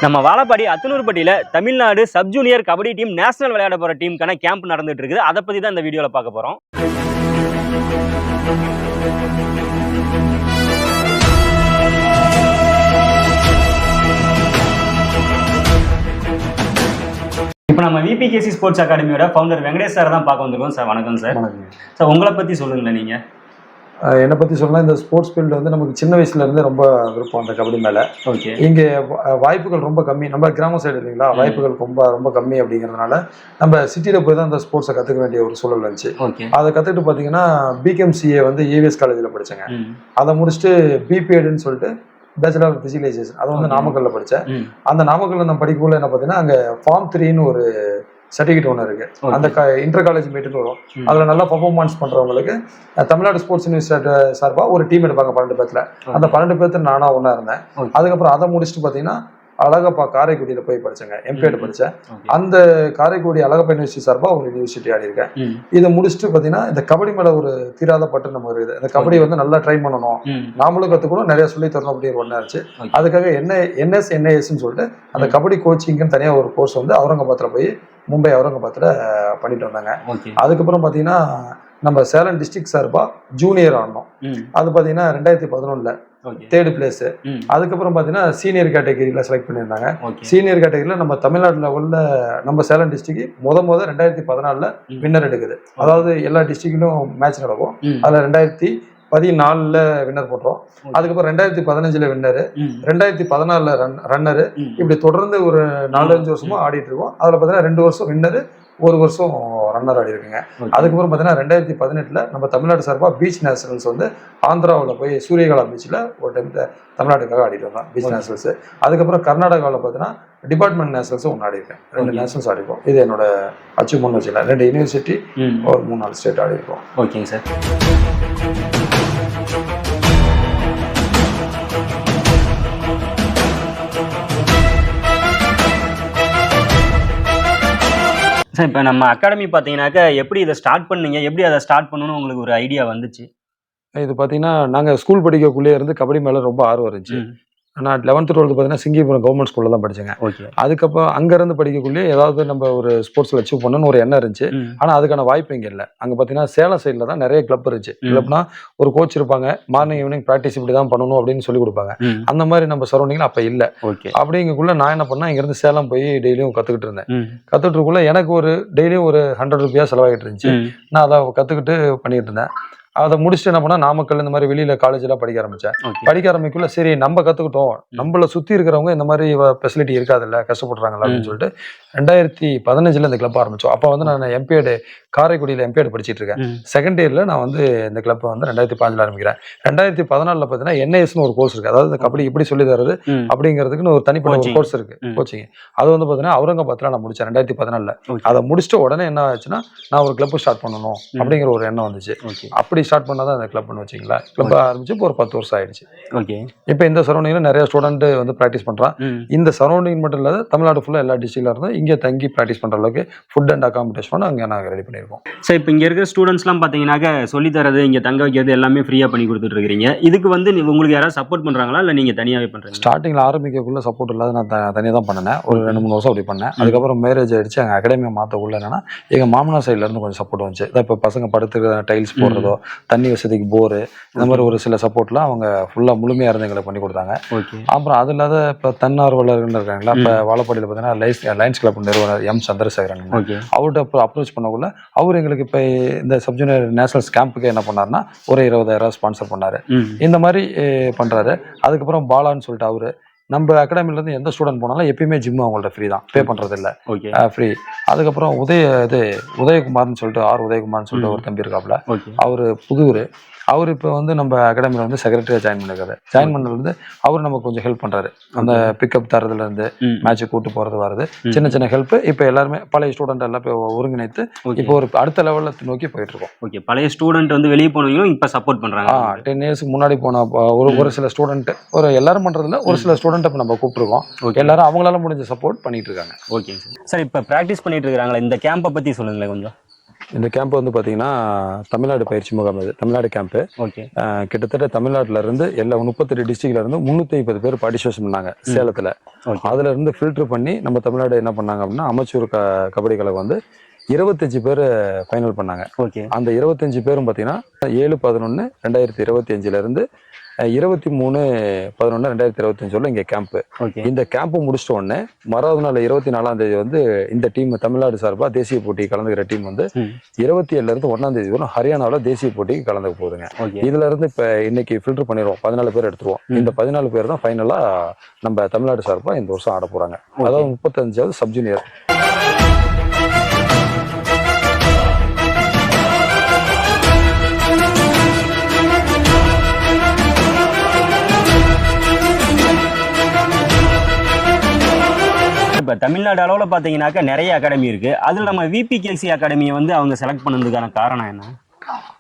நம்ம வாழப்பாடி அத்தனூர்பட்டியில Tamil Nadu sub junior kabaddi team national விளையாட போற டீமுக்கான கேம்ப் நடந்துட்டு இருக்குது. அதை பத்தி தான் இந்த வீடியோல பார்க்க போறோம். இப்போ நம்ம விபிகேசி ஸ்போர்ட்ஸ் அகாடமியோட ஃபவுண்டர் வெங்கடேஷ் சார் தான் பார்க்க வந்திருக்கோம். சார் வணக்கம் சார். சார் உங்களை பத்தி சொல்லுங்களேன். நீங்க என்னை பற்றி சொல்லலாம், இந்த ஸ்போர்ட்ஸ் ஃபீல்டு வந்து நமக்கு சின்ன வயசுலேருந்து ரொம்ப விருப்பம் அந்த கபடி மேலே. ஓகே. இங்கே வாய்ப்புகள் ரொம்ப கம்மி, நம்ம கிராம சைடு இல்லைங்களா, வாய்ப்புகள் ரொம்ப கம்மி அப்படிங்கிறதுனால நம்ம சிட்டியில் போய் தான் அந்த ஸ்போர்ட்ஸை கற்றுக்க வேண்டிய ஒரு சூழல் இருந்துச்சு. ஓகே. அதை கற்றுக்கிட்டு பார்த்தீங்கன்னா பிகேஎம்சிஏ வந்து ஏவிஎஸ் காலேஜில் படித்தேங்க. அதை முடிச்சுட்டு பிபிஎட்னு சொல்லிட்டு பேச்சுலர் ஆஃப் ஃபிசிகலைசேஷன், அதை வந்து நாமக்கல்லில் படித்தேன். அந்த நாமக்கல்லில் நான் படிக்கும்போது என்ன பார்த்தீங்கன்னா அங்கே ஃபார்ம் 3ன்னு ஒரு சர்டிஃபிகேட் ஒன்று இருக்கு. அந்த இன்டர் காலேஜ் மீட்டுன்னு வரும். அதில் நல்லா பர்ஃபார்மன்ஸ் பண்ணுறவங்களுக்கு தமிழ்நாடு ஸ்போர்ட்ஸ் யூனிவர்சிட்டி சார்பாக ஒரு டீம் எடுப்பாங்க 12 பேர்த்தில். அந்த 12 பேர்த்து நானாக ஒன்றா இருந்தேன். அதுக்கப்புறம் அதை முடிச்சுட்டு பார்த்தீங்கன்னா அழகப்பா காரைக்குடியில் போய் படித்தேங்க, எம்பிஎட் படித்தேன். அந்த காரைக்குடி அழகப்பா யூனிவர்சிட்டி சார்பாக ஒரு யூனிவர்சிட்டி ஆடி இருக்கேன். இதை முடிச்சுட்டு பார்த்தீங்கன்னா இந்த கபடி மேலே ஒரு தீராத பட்டு நம்ம இருக்குது. இந்த கபடி வந்து நல்லா ட்ரை பண்ணணும், நாமளும் கற்றுக்கணும், நிறைய சொல்லி தரணும் அப்படின்னு ஒன்றா இருந்துச்சு. அதுக்காக NSNASன்னு சொல்லிட்டு அந்த கபடி கோச்சிங்னு தனியாக ஒரு கோர்ஸ் வந்து அவுரங்காபாத்தில் போய் மும்பை அவுரங்காபாத்தில் பண்ணிட்டு வந்தாங்க. அதுக்கப்புறம் பார்த்தீங்கன்னா நம்ம சேலம் டிஸ்ட்ரிக்ட் சார்பாக ஜூனியர் ஆடணும். அது பார்த்தீங்கன்னா 2011 3rd பிளேஸ். அதுக்கப்புறம் பார்த்தீங்கன்னா சீனியர் கேட்டகரியில் செலக்ட் பண்ணியிருந்தாங்க. சீனியர் கேட்டகரியில் நம்ம தமிழ்நாடு லெவலில் நம்ம சேலம் டிஸ்ட்ரிக்ட் முத 2014 வின்னர் எடுக்குது. அதாவது எல்லா டிஸ்ட்ரிக்ட்லையும் மேட்ச் நடக்கும். அதில் 2014 வின்னர் போட்டோம். அதுக்கப்புறம் 2015 வின்னரு, 2014 ரன்னரு, இப்படி தொடர்ந்து ஒரு 4-5 வருஷமா ஆடிட்டு இருக்கோம். அதில் பார்த்தீங்கன்னா 2 வருஷம் வின்னரு, 1 வருஷம் ரன்னர் ஆடி இருக்குங்க. அதுக்கப்புறம் பார்த்தீங்கன்னா 2018 நம்ம தமிழ்நாடு சார்பாக பீச் நேஷனல்ஸ் வந்து ஆந்திராவில் போய் சூரியகலா பீச்சில் ஒரு டைம் தமிழ்நாட்டுக்காக ஆடிட்டு வந்தோம், பீச் நேஷனல்ஸ். அதுக்கப்புறம் கர்நாடகாவில் பார்த்தீங்கன்னா டிபார்ட்மெண்ட் நேஷனல்ஸும் ஒன்று ஆடி இருக்கேன். 2 நேஷனல்ஸ் ஆடிருக்கோம். இது என்னோட அச்சீவ்மெண்ட் வச்சுக்கலாம். 2 யூனிவர்சிட்டி, ஒரு 3-4 ஸ்டேட் ஆடி இருக்கோம். ஓகேங்க சார். சார் இப்போ நம்ம அகாடமி பார்த்தீங்கன்னாக்கா எப்படி இதை ஸ்டார்ட் பண்ணீங்க, எப்படி அதை ஸ்டார்ட் பண்ணணும்னு உங்களுக்கு ஒரு ஐடியா வந்துச்சு? இது பார்த்தீங்கன்னா நாங்கள் ஸ்கூல் படிக்கக்குள்ளே இருந்து கபடி மேலே ரொம்ப ஆர்வம் இருந்துச்சு. நான் 11th 12th பார்த்தீங்கன்னா சிங்கிபுரம் கவர்மெண்ட் ஸ்கூலில் தான் படித்தேங்க. ஓகே. அதுக்கப்புறம் அங்கேருந்து படிக்கக்குள்ளேயே ஏதாவது நம்ம ஒரு ஸ்போர்ட்ஸில் அச்சீவ் பண்ணணும்னு ஒரு எண்ணம் இருந்துச்சு. ஆனால் அதுக்கான வாய்ப்பு இங்கே இல்லை. அங்கே பார்த்தீங்கன்னா சேலம் சைடில் தான் நிறைய கிளப் இருந்துச்சு. கிளப்னா ஒரு கோச் இருப்பாங்க, மார்னிங் ஈவினிங் ப்ராக்டிஸ் இப்படி தான் பண்ணணும் அப்படின்னு சொல்லி கொடுப்பாங்க. அந்த மாதிரி நம்ம சரௌண்டிங்கில் அப்போ இல்லை. ஓகே. அப்படிங்கக்குள்ள நான் என்ன பண்ணேன், இங்கேருந்து சேலம் போய் டெய்லியும் கற்றுக்கிட்டு இருந்தேன். கற்றுக்கிட்டுக்குள்ள எனக்கு ஒரு டெய்லியும் ஒரு 100 ரூபாய் செலவாகிட்டு இருந்துச்சு. நான் அதை கற்றுக்கிட்டு பண்ணிட்டு இருந்தேன். அதை முடிச்சுட்டு என்ன பண்ணா நாமக்கல் இந்த மாதிரி வெளியில காலேஜெல்லாம் படிக்க ஆரம்பிச்சேன். படிக்க ஆரம்பிக்குள்ள சரி நம்ம கத்துக்கிட்டோம், நம்மள சுத்தி இருக்கிறவங்க இந்த மாதிரி ஃபெசிலிட்டி இருக்காதுல்ல, கஷ்டப்படுறாங்களா அப்படின்னு சொல்லிட்டு 2015 இந்த கிளப் ஆரம்பிச்சோம். அப்போ வந்து நான் எம்பிஎட் காரைக்குடியில் எம்பிஎட் படிச்சுட்டு இருக்கேன். செகண்ட் இயர்ல நான் வந்து இந்த கிளப்பை வந்து 2015 ஆரம்பிக்கிறேன். 2014 பார்த்தீங்கன்னா NISன்னு ஒரு கோர்ஸ் இருக்கு. அதாவது இந்த கபடி எப்படி சொல்லி தருது அப்படிங்கிறதுக்குன்னு ஒரு தனிப்பட்ட ஒரு கோர்ஸ் இருக்கு, கோச்சிங். அது வந்து பார்த்தீங்கன்னா அவுரங்காபாத்தில் நான் முடிச்சேன் 2014. அதை முடிச்சுட்டு உடனே என்ன ஆச்சுன்னா நான் ஒரு கிளப் ஸ்டார்ட் பண்ணணும் அப்படிங்கிற ஒரு எண்ணம் வந்துச்சு. அப்படி ஸ்டார்ட் பண்ணாதான் அந்த கிளப் பண்ண வச்சிங்களா. கிளப் ஆரம்பிச்சு இப்போ ஒரு 10 வருஷம் ஆயிடுச்சு. ஓகே. இப்போ இந்த சரௌண்டிங்ல நிறைய ஸ்டூடெண்ட் வந்து ப்ராக்டிஸ் பண்றான். இந்த சரௌண்டிங் மட்டும் இல்லாத தமிழ்நாடு ஃபுல்லா எல்லா டிஸ்ட்ரிக்ட்ல இருந்தும் இங்கே தங்கி ப்ராக்டிஸ் பண்ற அளவுக்கு ஃபுட் அண்ட் அகாமடேஷன் அங்கே நாங்கள் ரெடி பண்ணியிருக்கோம். சார் இப்போ இங்கே இருக்கிற ஸ்டூடெண்ட்ஸ்லாம் பார்த்தீங்கன்னாக்கா சொல்லி தரது, இங்கே தங்க வைக்கிறது எல்லாமே ஃப்ரீயாக பண்ணி கொடுத்துட்டு இருக்கிறீங்க. இதுக்கு வந்து உங்களுக்கு யாராவது சப்போர்ட் பண்ணுறாங்களா இல்லை நீங்கள் தனியாகவே பண்ணுறீங்க? ஸ்டார்டிங்கில் ஆரம்பிக்கக்குள்ள சப்போர்ட் இல்லாத நான் தனியாக தான் பண்ணினேன். ஒரு 2-3 வருஷம் அப்படி பண்ணேன். அதுக்கப்புறம் மேரேஜ் ஆயிடுச்சு. எங்கள் அகாடமியை மாற்றக்குள்ள என்னன்னா எங்கள் மாமனார் சைட்ல இருந்து கொஞ்சம் சப்போர்ட் வந்துச்சு. இப்போ பசங்க படுத்துக்கிற டைல்ஸ் போடுறதோ, தண்ணி வசதிக்கு போரு, இந்த மாதிரி ஒரு சில சப்போர்ட்லாம் அவங்க ஃபுல்லாக முழுமையாக இருந்து எங்களுக்கு பண்ணி கொடுத்தாங்க. அப்புறம் அது இல்லாத இப்போ தன்னார்வலர்கள் இருக்காங்களா, இப்போ வாழப்பாடியில் பார்த்தீங்கன்னா லைன்ஸ் கிளப் நிறுவனர் சந்திரசேகரன், அவர்கிட்ட அப்புறம் அப்ரோச் பண்ணக்குள்ள அவர் எங்களுக்கு இப்போ இந்த சப் ஜூனியர் நேஷனல்ஸ் கேம்புக்கு என்ன பண்ணாருன்னா ஒரு 20,000 ஸ்பான்சர் பண்ணாரு. இந்த மாதிரி பண்றாரு. அதுக்கப்புறம் பாலான்னு சொல்லிட்டு அவரு நம்ம அகாடமிலேருந்து எந்த ஸ்டூடெண்ட் போனாலும் எப்பயுமே ஜிம் அவங்கள்ட்ட ஃப்ரீ தான், பே பண்ணுறது இல்லை, ஃப்ரீ. அதுக்கப்புறம் உதயகுமார்னு சொல்லிட்டு உதயகுமார்னு சொல்லிட்டு ஒரு தம்பி இருக்காப்புல, அவர் புதூர். அவர் இப்போ வந்து நம்ம அகாடமியில் வந்து செக்ரட்டரியாக ஜாயின் பண்ணிருக்காரு. ஜாயின் பண்ணதுலேருந்து அவர் நமக்கு கொஞ்சம் ஹெல்ப் பண்ணுறாரு. அந்த பிக்கப் தரதுலேருந்து மேட்சை கூட்டு போகிறது வருது, சின்ன சின்ன ஹெல்ப். இப்போ எல்லாருமே பழைய ஸ்டூடெண்ட் எல்லாம் இப்போ ஒருங்கிணைத்து இப்போ ஒரு அடுத்த லெவலில் நோக்கி போயிட்டு இருக்கோம். ஓகே. பழைய ஸ்டூடெண்ட் வந்து வெளியே போனவங்களும் இப்போ சப்போர்ட் பண்ணுறாங்க. 10 இயர்ஸ்க்கு முன்னாடி போன ஒரு சில ஸ்டூடெண்ட், ஒரு எல்லாரும் பண்ணுறதுல ஒரு சில ஸ்டூடெண்ட் இப்போ நம்ம கூப்பிட்டுருக்கோம். எல்லாரும் அவங்களால முடிஞ்ச சப்போர்ட் பண்ணிட்டு இருக்காங்க. Okay sir. இப்போ ப்ராக்டிஸ் பண்ணிட்டு இருக்காங்களா, இந்த கேம்பை பற்றி சொல்லுங்களேன் கொஞ்சம். இந்த கேம்ப் வந்து பார்த்தீங்கன்னா தமிழ்நாடு பயிற்சி முகாம், இது தமிழ்நாடு கேம்ப்பு. ஓகே. கிட்டத்தட்ட தமிழ்நாட்டில இருந்து எல்லா 38 டிஸ்ட்ரிக்ட்ல இருந்து 350 பேர் பார்ட்டிசிபேஷன் பண்ணாங்க சேலத்தில். அதுல இருந்து ஃபில்டர் பண்ணி நம்ம தமிழ்நாடு என்ன பண்ணாங்க அப்படின்னா அமைச்சூர் கபடி கழகம் வந்து 25 பேர் ஃபைனல் பண்ணாங்க. ஓகே. அந்த 25 பேரும் பார்த்தீங்கன்னா 7/11/2025 இருந்து 23/11/2025 இங்கே கேம்ப்பு. இந்த கேம்ப் முடிச்சிட்ட உடனே மறாவது நாள் 24ஆம் தேதி வந்து இந்த டீம் தமிழ்நாடு சார்பாக தேசிய போட்டி கலந்துக்கிற டீம் வந்து 27 இருந்து 1ஆம் தேதி வரும் ஹரியானாவில் தேசிய போட்டிக்கு கலந்துக்க போகுதுங்க. இதுல இருந்து இப்போ இன்னைக்கு ஃபில்டர் பண்ணிடுவோம், 14 பேர் எடுத்துருவோம். இந்த 14 பேர் தான் ஃபைனலா நம்ம தமிழ்நாடு சார்பாக இந்த வருஷம் ஆட போறாங்க. அதாவது 35வது சப் ஜூனியர். இப்போ தமிழ்நாடு அளவில் பார்த்தீங்கன்னாக்கா நிறைய அகாடமி இருக்குது. அதில் நம்ம விபிகேசி அகாடமியை வந்து அவங்க செலக்ட் பண்ணதுக்கான காரணம் என்ன?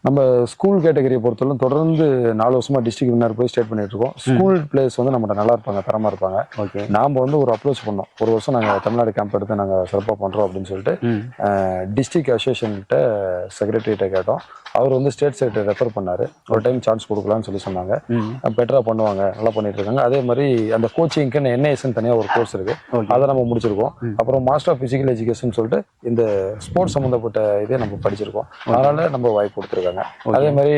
நம்ம ஸ்கூல் கேட்டகரியை பொறுத்தவரை தொடர்ந்து 4 வருஷமா டிஸ்ட்ரிக்ட் வின்னர் போய் ஸ்டேட் பண்ணிட்டு இருக்கோம். ஸ்கூல் பிளேயர்ஸ் வந்து நம்மகிட்ட நல்லா இருப்பாங்க, தரமா இருப்பாங்க. ஓகே. நாம வந்து ஒரு அப்ரோச் பண்ணோம், ஒரு வருஷம் நாங்கள் தமிழ்நாடு கேம்ப் எடுத்து நாங்கள் சிறப்பாக பண்றோம் அப்படின்னு சொல்லிட்டு டிஸ்ட்ரிக்ட் அசோசியேஷன் கிட்ட செக்ரட்டரிட்ட கேட்டோம். அவர் வந்து ஸ்டேட் செக்ரட்டரி ரெஃபர் பண்ணாரு. ஒரு டைம் சான்ஸ் கொடுக்கலாம்னு சொல்லி சொன்னாங்க. பெட்டரா பண்ணுவாங்க, நல்லா பண்ணிட்டு இருக்காங்க. அதே மாதிரி அந்த கோச்சிங்க்கு என்ஐஎஸ்ன்னு தனியாக ஒரு கோர்ஸ் இருக்கு, அதை நம்ம முடிச்சிருக்கோம். அப்புறம் மாஸ்டர் ஆஃப் பிசிக்கல் எஜுகேஷன் சொல்லிட்டு இந்த ஸ்போர்ட்ஸ் சம்மந்தப்பட்ட இதே நம்ம படிச்சிருக்கோம். அதனால நம்ம வாய்ப்பு கொடுத்துருக்காங்க. அதே மாதிரி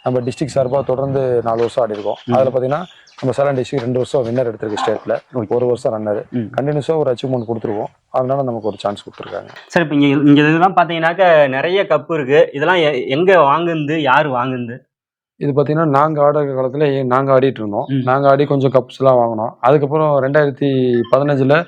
நம்ம டிஸ்ட்ரிக்ட் சார்பாக தொடர்ந்து 4 வருஷம் ஆடி இருக்கோம். அதில் பார்த்தீங்கன்னா நம்ம சேலம் டிஸ்ட்ரிக்ட் 2 வருஷம் வின்னர் எடுத்திருக்கு ஸ்டேட்ல, 1 வருஷம் ரன்னர். கண்டினியூஸாக ஒரு அச்சீவ்மெண்ட் கொடுத்துருக்கோம். அதனால நமக்கு ஒரு சான்ஸ் கொடுத்துருக்காங்க. சார், இப்போ இங்கே இதெல்லாம் பார்த்தீங்கன்னாக்கா நிறைய கப்பு இருக்கு. இதெல்லாம் எங்கே வாங்குந்து, யார் வாங்குந்து? இது பார்த்தீங்கன்னா நாங்கள் ஆடுற காலத்தில் நாங்கள் ஆடிட்டு இருந்தோம். நாங்கள் ஆடி கொஞ்சம் கப்ஸ்லாம் வாங்கினோம். அதுக்கப்புறம் 2015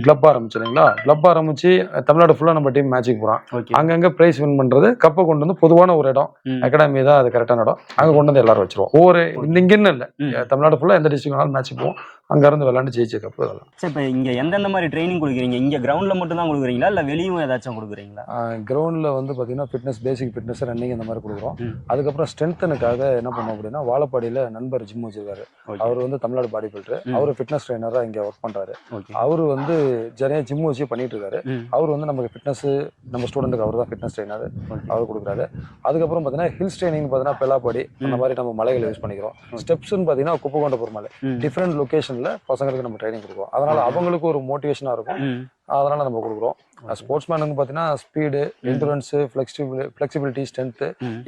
கிளப் ஆரம்பிச்சு இல்லைங்களா, கிளப் ஆரம்பிச்சு தமிழ்நாடு ஃபுல்லாக நம்ம டீம் மேட்சுக்கு போகிறோம். அங்கங்கே ப்ரைஸ் வின் பண்ணுறது, கப்பை கொண்டு வந்து பொதுவான ஒரு இடம் அகாடமி தான், அது கரெக்டான இடம். அங்கே கொண்டு வந்து எல்லாரும் வச்சிருவோம். ஒவ்வொரு இங்கன்னு இல்லை, தமிழ்நாடு ஃபுல்லாக எந்த டிஸ்ட்ரிக்ட் வேணாலும் மேட்சுக்கு போவோம். அங்கேருந்து விளாண்டு ஜெயிச்ச கப்பு அதெல்லாம். சார், இப்போ இங்கே எந்தெந்த மாதிரி ட்ரைனிங் கொடுக்குறீங்க? இங்கே கிரவுண்டில் மட்டும் தான் கொடுக்குறீங்களா இல்லை வெளியும் ஏதாச்சும் கொடுக்குறீங்களா? கிரவுண்டில் வந்து பார்த்தீங்கன்னா ஃபிட்னஸ், பேசிக் ஃபிட்னஸ், ரன்னிங் இந்த மாதிரி கொடுக்குறோம். அதுக்கப்புறம் ஸ்ட்ரென்த்தனுக்காக என்ன பண்ணோம் அப்படின்னா, வாழப்பாடியில் நண்பர் ஜிம் வச்சிருக்காரு. அவர் வந்து தமிழ்நாடு பாடி பில்டர், அவர் ஃபிட்னஸ் ட்ரைனராக இங்கே ஒர்க் பண்ணுறாரு. அவர் வந்து நிறைய ஜிம் வச்சு பண்ணிட்டு இருக்காரு. அவர் வந்து நமக்கு ஃபிட்னஸ், நம்ம ஸ்டூடெண்ட்டுக்கு அவர் தான் ஃபிட்னஸ் ட்ரைனர், அவர் கொடுக்குறாரு. அதுக்கப்புறம் பார்த்தீங்கன்னா ஹில்ஸ் ட்ரைனிங் பார்த்தீங்கன்னா பெல்லாப்பாடி அந்த மாதிரி நம்ம மலைகளை யூஸ் பண்ணிக்கிறோம். ஸ்டெப்ஸ்ன்னு பார்த்தீங்கன்னா குப்பகொண்டபுரம் மலை, டிஃப்ரெண்ட் லொகேஷன்ல பசங்களுக்கு நம்ம ட்ரைனிங் கொடுக்குறோம். அதனால அவங்களுக்கு ஒரு மோட்டிவேஷனா இருக்கும். அதனால நம்ம கொடுக்குறோம். ஸ்போர்ட்ஸ் மேனுக்கு பார்த்தீங்கன்னா ஸ்பீடு, என்டூரன்ஸ், ஃபிளெக்சிபிலிட்டி, ஸ்ட்ரென்த்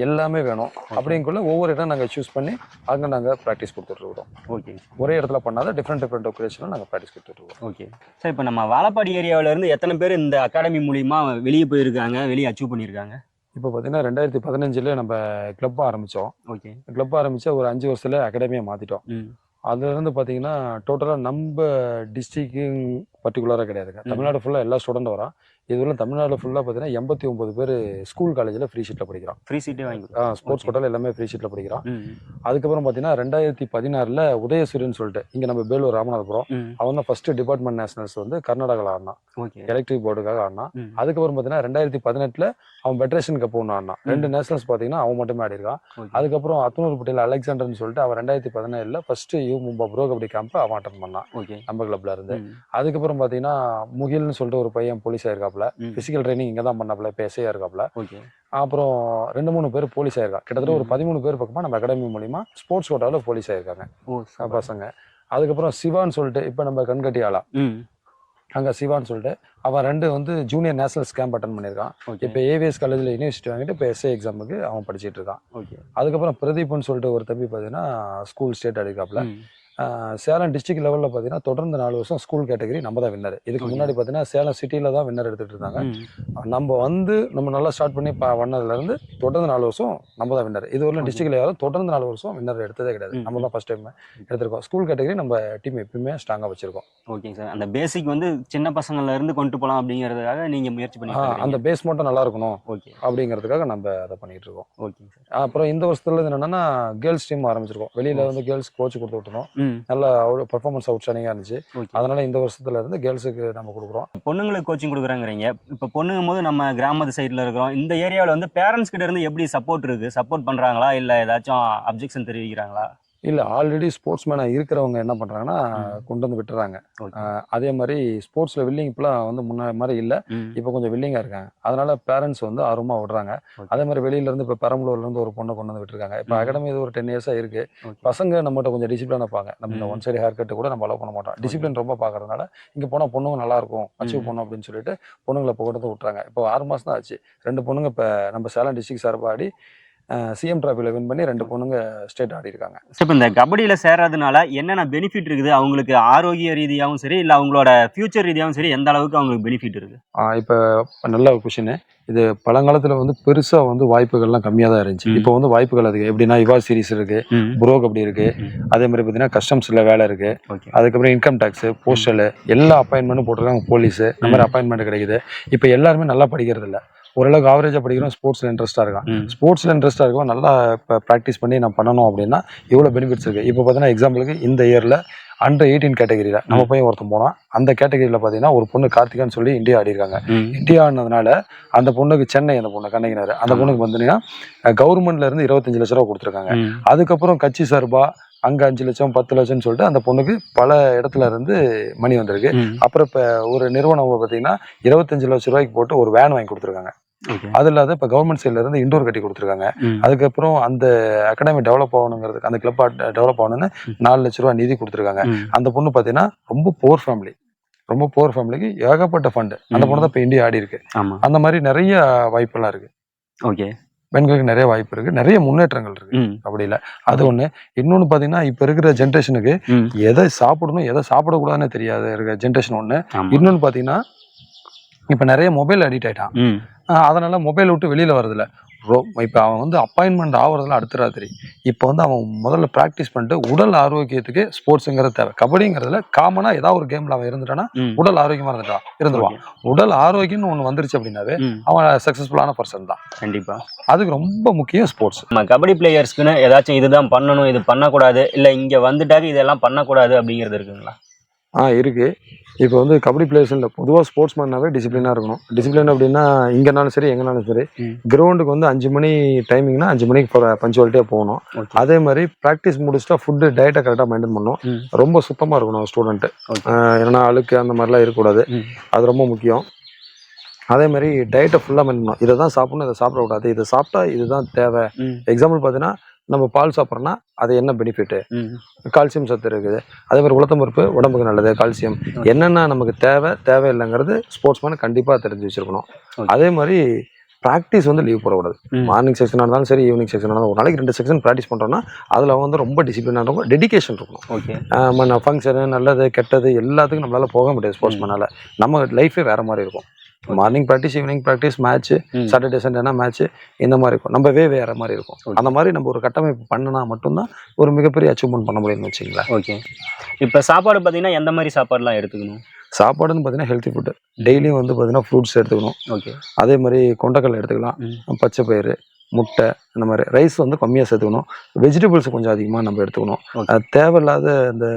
எல்லாமே வேணும். அப்படிங்குள்ள ஒவ்வொரு இடம் நாங்கள் சூஸ் பண்ணி அங்கே நாங்கள் ப்ராக்டிஸ் கொடுத்துட்டு இருக்கோம். ஓகே. ஒரே இடத்துல பண்ணாத டிஃப்ரெண்ட் ஒகேஷனில் நாங்கள் ப்ராக்டிஸ் கொடுத்துட்டு இருக்கோம். ஓகே சார், இப்போ நம்ம வாழப்பாடி ஏரியாவில இருந்து எத்தனை பேர் இந்த அகாடமி மூலியமா வெளியே போயிருக்காங்க, வெளியே அச்சீவ் பண்ணியிருக்காங்க? இப்போ பார்த்தீங்கன்னா 2015 நம்ம கிளப் ஆரம்பித்தோம். ஓகே. கிளப் ஆரம்பித்தா ஒரு 5 வருஷத்துல அகாடமியை மாற்றிட்டோம். அதுலேருந்து பார்த்தீங்கன்னா டோட்டலாக நம்ம டிஸ்ட்ரிக்ட் பர்டிகுலராக கிடையாதுங்க, தமிழ்நாடு ஃபுல்லாக எல்லா ஸ்டூடெண்ட் வரோம். இதுவரை தமிழ்நாடு ஃபுல்லாக பார்த்தீங்கன்னா 89 பேர் ஸ்கூல் காலேஜில் ஃப்ரீ சீட்டில் படிக்கிறோம். ஃப்ரீ சீட்டே வாங்கி ஸ்போர்ட்ஸ் கோட்டாவில் எல்லாமே ஃப்ரீ சீட்டில் படிக்கிறோம். அதுக்கப்புறம் பார்த்தீங்கன்னா 2016 உதயசூரியன் சொல்லிட்டு இங்கே நம்ம பேலூர் ராமநாதபுரம், அவன் தான் ஃபர்ஸ்ட் டிபார்ட்மெண்ட் நேஷனல்ஸ் வந்து கர்நாடகாவில் ஆடினான், எலக்ட்ரிக் போர்டுக்காக ஆடினான். அதுக்கப்புறம் பார்த்தீங்கன்னா 2018 அவன் பெட்ரேஷன் கப் ஒன்று ஆடினான். 2 நேஷனல்ஸ் பார்த்தீங்கன்னா அவன் மட்டுமே ஆடி இருக்கான். அதுக்கப்புறம் அத்தனூர்பட்டியில் அலெக்சாண்டர்னு சொல்லிட்டு அவன் 2017 first Mumba bro kabaddi camp அவன் அட்டன் பண்ணான் நம்ம கிளப்ல இருந்து. அதுக்கப்புறம் பார்த்தீங்கன்னா முகில்னு சொல்லிட்டு ஒரு பையன் போலீஸ் ஆயிருக்காப்ல, பிசிக்கல் ட்ரைனிங் இங்கே தான் பண்ணாப்ல, இப்போ எஸ்ஐயா இருக்காப்ல. அப்புறம் 2-3 பேர் போலீஸ் ஆயிருக்காங்க. கிட்டத்தட்ட ஒரு 13 பேர் பக்கமா நம்ம அகாடமி மூலியமா ஸ்போர்ட்ஸ் கோட்டாவில் போலீஸ் ஆயிருக்காங்க பசங்க. அதுக்கப்புறம் சிவான்னு சொல்லிட்டு இப்போ நம்ம கண்கட்டி ஆளா அங்கே சிவான்னு சொல்லிட்டு அவன் 2 வந்து ஜூனியர் நேஷனல்ஸ் கேம்ப் அட்டன் பண்ணியிருக்கான். இப்போ ஏவிஎஸ் காலேஜில் யூனிவர்சிட்டி வாங்கிட்டு இப்போ எஸ்ஐ எக்ஸாமுக்கு அவன் படிச்சுட்டு இருக்கான். அதுக்கப்புறம் பிரதீப்னு சொல்லிட்டு ஒரு தம்பி பார்த்தீங்கன்னா ஸ்கூல் ஸ்டேட் அடிக்காப்ல. சேலம் டிஸ்ட்ரிக்ட் லெவலில் பார்த்தீங்கன்னா தொடர்ந்து 4 வருஷம் ஸ்கூல் கேட்டகரி நம்ம தான் வின்னர். இதுக்கு முன்னாடி பார்த்தீங்கன்னா சேலம் சிட்டியில் தான் வின்னர் எடுத்துகிட்டு இருந்தாங்க. நம்ம வந்து நம்ம நல்லா ஸ்டார்ட் பண்ணி வந்ததுலேருந்து தொடர்ந்து 4 வருஷம் நம்ம தான் வின்னர். இது வரலாம் டிஸ்ட்ரிக்ட்ல யாரும் தொடர்ந்து 4 வருஷம் வின்னர் எடுத்ததே கிடையாது. நம்ம தான் ஃபர்ஸ்ட் டைம் எடுத்திருக்கோம். ஸ்கூல் கேட்டகரி நம்ம டீம் எப்பயுமே ஸ்ட்ராங்காக வச்சிருக்கோம். ஓகேங்க சார், அந்த பேசிக் வந்து சின்ன பசங்கள்ல இருந்து கொண்டு போகலாம் அப்படிங்கிறதுக்காக நீங்கள் முயற்சி பண்ணி அந்த பேஸ் மட்டும் நல்லா இருக்கணும் அப்படிங்கிறதுக்காக நம்ம அதை பண்ணிட்டு இருக்கோம். ஓகேங்க சார். அப்புறம் இந்த வருஷத்துல என்னன்னா கேர்ள்ஸ் டீம் ஆரம்பிச்சிருக்கோம். வெளியில வந்து கேர்ள்ஸ் கோச் கொடுத்து விட்டோம். நல்ல பெர்ஃபார்மன்ஸ் அவுட்ஸ்டாண்டிங்காக இருந்துச்சு. அதனால இந்த வருஷத்துல இருந்து கேர்ள்ஸுக்கு நம்ம கொடுக்குறோம். பொண்ணுங்களுக்கு கோச்சிங் கொடுக்குறாங்கிறீங்க. இப்போ பொண்ணுங்கும் போது நம்ம கிராமத்து சைடில் இருக்கிறோம். இந்த ஏரியாவில் வந்து பேரண்ட்ஸ் கிட்ட இருந்து எப்படி சப்போர்ட் இருக்கு? சப்போர்ட் பண்றாங்களா இல்லை ஏதாச்சும் அப்ஜெக்ஷன் தெரிவிக்கிறாங்களா? இல்லை ஆல்ரெடி ஸ்போர்ட்ஸ்மேனாக இருக்கிறவங்க என்ன பண்ணுறாங்கன்னா கொண்டு வந்து விட்டுறாங்க. அதே மாதிரி ஸ்போர்ட்ஸில் வில்லிங் இப்போலாம் வந்து முன்ன மாதிரி இல்லை, இப்போ கொஞ்சம் வில்லிங்காக இருக்காங்க. அதனால பேரண்ட்ஸ் வந்து ஆர்வமாக விடுறாங்க. அதே மாதிரி வெளியிலேருந்து இப்போ பெரம்பலூர்லேருந்து ஒரு பொண்ணை கொண்டு வந்து விட்டுருக்காங்க. இப்போ அகாடமி இது ஒரு 10 இயர்ஸாக இருக்குது. பசங்க நம்மகிட்ட கொஞ்சம் டிசிப்ளினாக பார்க்க, நம்ம இந்த ஒன் சைடு ஹேர் கட்டு கூட நம்ம அலோவ் பண்ண மாட்டோம். டிசிப்ளின் ரொம்ப பார்க்கறதுனால இங்கே போனால் பொண்ணுங்க நல்லாயிருக்கும், அச்சீவ் பண்ணணும் அப்படின்னு சொல்லிட்டு பொண்ணுங்களை இப்போ கொண்டு வந்து விட்டுறாங்க. இப்போ 6 மாதம் தான் ஆச்சு. 2 பொண்ணுங்க இப்போ நம்ம சேலம் டிஸ்ட்ரிக்ட் சார்பாக ஆடி சிஎம் டிராஃபியில் வின் பண்ணி 2 பொண்ணுங்க ஸ்டேட் ஆடி இருக்காங்க. இப்போ இந்த கபடியில் சேர்றதுனால என்னென்ன பெனிஃபிட் இருக்குது அவங்களுக்கு? ஆரோக்கிய ரீதியாகவும் சரி, இல்லை அவங்களோட ஃபியூச்சர் ரீதியாகவும் சரி, எந்த அளவுக்கு அவங்களுக்கு பெனிஃபிட் இருக்குது? இப்போ நல்ல கொஷின். இது பழங்காலத்தில் வந்து பெருசாக வந்து வாய்ப்புகள்லாம் கம்மியாக தான் இருந்துச்சு. இப்போ வந்து வாய்ப்புகள் அதிகம். எப்படின்னா இவா சீரிஸ் இருக்கு, ப்ரோ கபடி இருக்கு, அதே மாதிரி பார்த்தீங்கன்னா கஸ்டம்ஸில் வேலை இருக்கு, அதுக்கப்புறம் இன்கம் டேக்ஸ், போஸ்டல் எல்லா அப்பாயின்மெண்ட்டும் போட்டிருக்காங்க. போலீஸு இந்த மாதிரி அப்பாயின்மெண்ட் கிடைக்குது. இப்போ எல்லாருமே நல்லா படிக்கிறது இல்லை, ஓரளவுக்கு ஆவரேஜாக படிக்கிறோம். ஸ்போர்ட்ஸில் இன்ட்ரெஸ்ட்டாக இருக்கான். ஸ்போர்ட்ஸில் இன்ட்ரெஸ்ட்டாக இருக்கும், நல்லா இப்போ ப்ராக்டிஸ் பண்ணி நான் பண்ணணும் அப்படின்னா இவ்வளோ பெனிஃபிட்ஸ் இருக்குது. இப்போ பார்த்தீங்கன்னா எக்ஸாம்பிளுக்கு இந்த இயரில் அண்டர் 18 கேட்டகரியில் நம்ம போய் ஒருத்தன் போனால், அந்த கேட்டகரியில் பார்த்தீங்கன்னா ஒரு பொண்ணு கார்த்திகான்னு சொல்லி இந்தியா ஆடி இருக்காங்க. இந்தியா ஆனதுனால அந்த பொண்ணுக்கு சென்னை, அந்த பொண்ணு கண்ணகினார், அந்த பொண்ணுக்கு பார்த்தீங்கன்னா கவர்மெண்ட்லேருந்து 25 லட்ச ரூபா கொடுத்துருக்காங்க. அதுக்கப்புறம் கட்சி சார்பா அங்கே 5 லட்சம் 10 லட்சம்னு சொல்லிட்டு அந்த பொண்ணுக்கு பல இடத்துல இருந்து மணி வந்திருக்கு. அப்புறம் இப்போ ஒரு நிறுவனம் பார்த்தீங்கன்னா 25 லட்ச ரூபாய்க்கு போட்டு ஒரு வேன் வாங்கி கொடுத்துருக்காங்க. அது இல்லாத இப்போ கவர்மெண்ட் சைட்ல இருந்து இண்டோர் கட்டி கொடுத்துருக்காங்க. அதுக்கப்புறம் அந்த அகாடமி டெவலப் ஆகணுங்கிறதுக்கு, அந்த கிளப் டெவலப் ஆகணும்னு 4 லட்ச ரூபா நிதி கொடுத்துருக்காங்க. அந்த பொண்ணு பார்த்தீங்கன்னா ரொம்ப புவர் ஃபேமிலிக்கு ஏகப்பட்ட ஃபண்டு. அந்த பொண்ணு தான் இப்போ இந்தியா ஆடி இருக்கு. அந்த மாதிரி நிறைய வாய்ப்பெல்லாம் இருக்கு. ஓகே, பெண்களுக்கு நிறைய வாய்ப்பு இருக்கு, நிறைய முன்னேற்றங்கள் இருக்கு. அப்படி இல்லை, அது ஒண்ணு. இன்னொன்னு பாத்தீங்கன்னா இப்ப இருக்கிற ஜென்ரேஷனுக்கு எதை சாப்பிடணும் எதை சாப்பிடக்கூடாதுன்னு தெரியாத இருக்கிற ஜென்ரேஷன் ஒண்ணு. இன்னொன்னு பாத்தீங்கன்னா இப்ப நிறைய மொபைல் அடிக்ட் ஆயிட்டான். அதனால மொபைல் விட்டு வெளியில வரதில்ல. இப்ப அவன் வந்து அப்பாயின்மெண்ட் ஆகுறதுல அடுத்த ராத்திரி. இப்ப வந்து அவன் முதல்ல பிராக்டிஸ் பண்ணிட்டு உடல் ஆரோக்கியத்துக்கு ஸ்போர்ட்ஸுங்கிறது தேவை. கபடிங்கிறதுல காமனா ஏதாவது ஒரு கேம்ல அவன் இருந்துட்டானா உடல் ஆரோக்கியமா இருந்துருவான். உடல் ஆரோக்கியம்னு ஒண்ணு வந்துருச்சு அப்படின்னாவே அவன் சக்சஸ்ஃபுல்லான பர்சன் தான். கண்டிப்பா அதுக்கு ரொம்ப முக்கியம் ஸ்போர்ட்ஸ். நம்ம கபடி பிளேயர்ஸ்க்குன்னு ஏதாச்சும் இதுதான் பண்ணணும், இது பண்ணக்கூடாது, இல்லை இங்கே வந்துட்டாக்க இதெல்லாம் பண்ணக்கூடாது அப்படிங்கிறது இருக்குங்களா? இருக்கு. இப்போ வந்து கபடி பிளேயர்ஸ் இல்லை, பொதுவாக ஸ்போர்ட்ஸ்மேனாவே டிசிப்ளினாக இருக்கணும். டிசிப்ளின் அப்படின்னா இங்கேனாலும் சரி எங்கேனாலும் சரி, கிரவுண்டுக்கு வந்து 5 மணி டைமிங்னா 5 மணிக்கு பஞ்சுவாலிட்டியாக போகணும். அதே மாதிரி ப்ராக்டிஸ் முடிச்சுட்டா ஃபுட்டு டயட்டை கரெக்டாக மெயின்டைன் பண்ணணும். ரொம்ப சுத்தமாக இருக்கணும் ஸ்டூடெண்ட்டு. ஏன்னா அழுக்கு அந்த மாதிரிலாம் இருக்கக்கூடாது, அது ரொம்ப முக்கியம். அதே மாதிரி டயட்டை ஃபுல்லாக மெயின்டைன் பண்ணணும். இதை தான் சாப்பிடணும், இதை சாப்பிடக்கூடாது, இதை சாப்பிட்டா இதுதான் தேவை. எக்ஸாம்பிள் பார்த்தீங்கன்னா நம்ம பால் சாப்பிட்றோன்னா அது என்ன பெனிஃபிட்டு, கால்சியம் சத்து இருக்குது. அதே மாதிரி உளுத்தம் பருப்பு உடம்புக்கு நல்லது, கால்சியம் என்னென்ன நமக்கு தேவையில்லைங்கிறது ஸ்போர்ட்ஸ்மேன் கண்டிப்பாக தெரிஞ்சு வச்சிருக்கணும். அதே மாதிரி ப்ராக்டிஸ் வந்து லீவ் போடக்கூடாது. மார்னிங் செக்ஷனாக இருந்தாலும் சரி, ஈவினிங் செக்ஷனாக இருந்தாலும் ஒரு நாளைக்கு 2 செக்ஷன் ப்ராக்டிஸ் பண்ணுறோன்னா அதில் வந்து ரொம்ப டிசிப்ளினாக இருக்கும், டெடிகேஷன் இருக்கணும். ஓகே, ஃபங்க்ஷனு நல்லது கெட்டது எல்லாத்துக்கும் நம்மளால போக முடியாது ஸ்போர்ட்ஸ்மேனால. நம்ம லைஃபே வேற மாதிரி இருக்கும். Morning practice, evening practice, match, Saturday சண்டேனா மேட்ச், இந்த மாதிரி இருக்கும். நம்ம வேற மாதிரி இருக்கும். அந்த மாதிரி நம்ம ஒரு கட்டமைப்பு பண்ணினா மட்டும்தான் ஒரு மிகப்பெரிய அச்சீவ்மெண்ட் பண்ண முடியும்னு வச்சுங்களேன். ஓகே, இப்போ சாப்பாடு பார்த்தீங்கன்னா எந்த மாதிரி சாப்பாடுலாம் எடுத்துக்கணும்? சாப்பாடுன்னு பார்த்தீங்கன்னா ஹெல்த்தி ஃபுட்டு. டெய்லியும் வந்து பார்த்தீங்கன்னா ஃப்ரூட்ஸ் எடுத்துக்கணும். ஓகே, அதே மாதிரி கொண்டைக்கடலை எடுத்துக்கலாம், பச்சை பயிறு, முட்டை, இந்த மாதிரி ரைஸ் வந்து கம்மியாக சேர்த்துக்கணும். வெஜிடபிள்ஸ் கொஞ்சம் அதிகமாக நம்ம எடுத்துக்கணும். தேவையில்லாத இந்த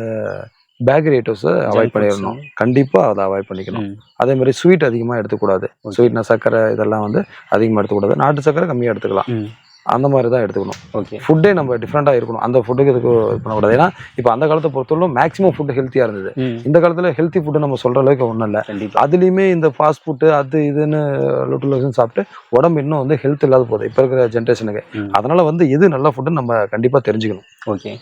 பேக்கரி ஐட்டம்ஸை அவாய்ட் பண்ணிடணும். கண்டிப்பாக அதை அவாய்ட் பண்ணிக்கணும். அதே மாதிரி ஸ்வீட் அதிகமாக எடுத்துக்கூடாது. ஸ்வீட்னா சர்க்கரை இதெல்லாம் வந்து அதிகமாக எடுத்துக்கூடாது. நாட்டு சர்க்கரை கம்மியாக எடுத்துக்கலாம். அந்த மாதிரி தான் எடுத்துக்கணும். ஓகே, ஃபுட்டே நம்ம டிஃப்ரெண்ட்டாக இருக்கணும். அந்த ஃபுட்டுக்கு இதுக்கு இது பண்ணக்கூடாது. ஏன்னா இப்போ அந்த காலத்தை பொறுத்தவரைக்கும் மேக்ஸிமம் ஃபுட்டு ஹெல்த்தியாக இருந்தது. இந்த காலத்தில் ஹெல்த்தி ஃபுட்டு நம்ம சொல்கிற அளவுக்கு ஒன்றும் இல்லை. அதுலேயுமே இந்த ஃபாஸ்ட் ஃபுட்டு அது இதுன்னு லொட்டு சாப்பிட்டு உடம்பு இன்னும் வந்து ஹெல்த் இல்லாத போகுது இப்போ இருக்கிற ஜென்ரேஷனுக்கு. அதனால் வந்து எது நல்ல ஃபுட்டுன்னு நம்ம கண்டிப்பாக தெரிஞ்சுக்கணும். ஓகே,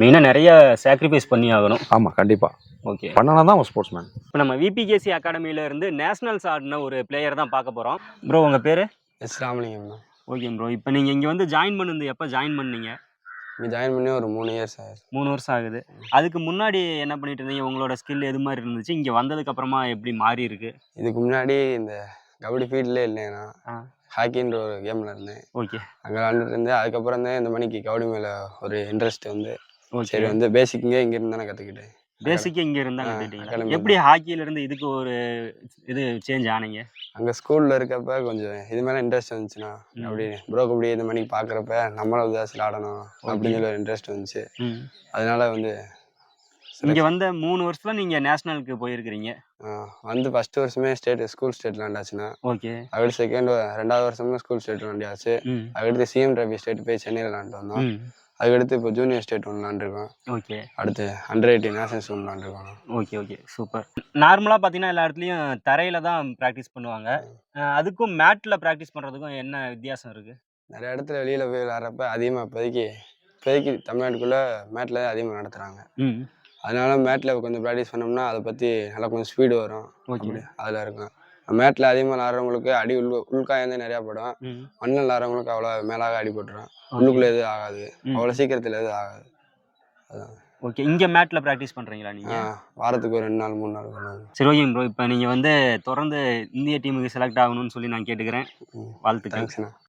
மெயினாக நிறைய சாக்ரிஃபைஸ் பண்ணி ஆகணும். ஆமாம், கண்டிப்பாக. ஓகே, பண்ணனா தான் அவன் ஸ்போர்ட்ஸ்மேன். இப்போ நம்ம விபிகேசி அகாடமியில இருந்து நேஷனல்ஸ் ஆடின ஒரு பிளேயர் தான் பார்க்க போகிறோம். ப்ரோ உங்கள் பேர்? எஸ் ராமலிங்கம். ஓகே ப்ரோ, இப்போ நீங்கள் இங்கே வந்து ஜாயின் பண்ணது எப்போ ஜாயின் பண்ணீங்க? இங்கே ஜாயின் பண்ணி ஒரு 3 இயர்ஸ் ஆகுது. 3 வருஷம் ஆகுது. அதுக்கு முன்னாடி என்ன பண்ணிட்டு இருந்தீங்க? உங்களோட ஸ்கில் எது மாதிரி இருந்துச்சு? இங்கே வந்ததுக்கு அப்புறமா எப்படி மாறி இருக்கு? இதுக்கு முன்னாடி இந்த கபடி ஃபீல்ட்லேயே இல்லைண்ணா, ஹாக்கின்ற ஒரு கேமில் இருந்தேன். ஓகே, அங்கே விளாண்டுட்டு இருந்தேன். அதுக்கப்புறம் தான் இந்த மணிக்கு கபடி மேலே ஒரு இன்ட்ரெஸ்ட் வந்து சரி வந்து பேசிக்கிங்கே இங்கே இருந்து தானே கற்றுக்கிட்டேன். பேசிக்காக இங்கே இருந்தால் கற்றுக்கிட்டீங்க. எப்படி ஹாக்கியிலேருந்து இதுக்கு ஒரு இது சேஞ்ச் ஆனீங்க? அங்கே ஸ்கூலில் இருக்கப்ப கொஞ்சம் இது மேலே இன்ட்ரெஸ்ட் வந்துச்சுண்ணா. அப்படி ப்ரோ கபடி இந்த மணிக்கு பார்க்குறப்ப நம்மளும் உதாசில் ஆடணும் அப்படின்னு சொல்லி ஒரு இன்ட்ரெஸ்ட் வந்துச்சு. அதனால வந்து இங்கே வந்த 3 வருஷத்தில் நீங்கள் நேஷ்னலுக்கு போயிருக்கிறீங்க. வந்து ஃபர்ஸ்ட் வருஷமே ஸ்கூல் ஸ்டேட் விளாண்டாச்சுண்ணா. ஓகே, அடுத்து 2வது வருஷமும் ஸ்கூல் ஸ்டேட் விளாண்டியாச்சு. அடுத்து சிஎம் டிராஃபி ஸ்டேட் போய் சென்னையில் விளாண்டு வந்தோம். அதுக்கடுத்து இப்போ ஜூனியர் ஸ்டேட் ஒன்று விளாண்டுருக்கோம். ஓகே அடுத்து அண்டர்-18 நேஷனல்ஸ் ஒன்று விளாண்டுருக்கோம். Okay okay super. நார்மலாக பார்த்தீங்கன்னா எல்லா இடத்துலையும் தரையில தான் ப்ராக்டிஸ் பண்ணுவாங்க. அதுக்கும் மேட்டில் ப்ராக்டிஸ் பண்ணுறதுக்கும் என்ன வித்தியாசம் இருக்குது? நிறைய இடத்துல வெளியில் போய் விளாட்றப்ப அதிகமாக இப்போதைக்கு தமிழ்நாட்டுக்குள்ளே மேட்டில் அதிகமாக நடத்துகிறாங்க. அதனால மேட்டில் கொஞ்சம் ப்ராக்டிஸ் பண்ணோம்னா அதை பற்றி நல்லா கொஞ்சம் ஸ்பீடு வரும். அப்படி அதில் இருக்கும். மேட்டில் அதிகமாக விளாட்றவங்களுக்கு அடி உள்காயம் நிறையா படும். மண்ணில் விளாட்றவங்களுக்கு அவ்வளோ மேலாக அடிபட்டுரும். உள்ளுக்குள்ளே எதுவும் ஆகாது, அவ்வளோ சீக்கிரத்தில் எதுவும் ஆகாது. அதான். ஓகே. இங்கே மேட்டில் ப்ராக்டிஸ் பண்ணுறீங்களா நீங்கள்? வாரத்துக்கு ஒரு 2 நாள் 3 நாள் பண்ணுவாங்க. சரி ஓகே ப்ரோ. இப்போ நீங்கள் வந்து தொடர்ந்து இந்திய டீமுக்கு செலக்ட் ஆகணும்னு சொல்லி நான் கேட்டுக்கிறேன். வாழ்த்துக்கள். தேங்க்ஸ்ண்ணா.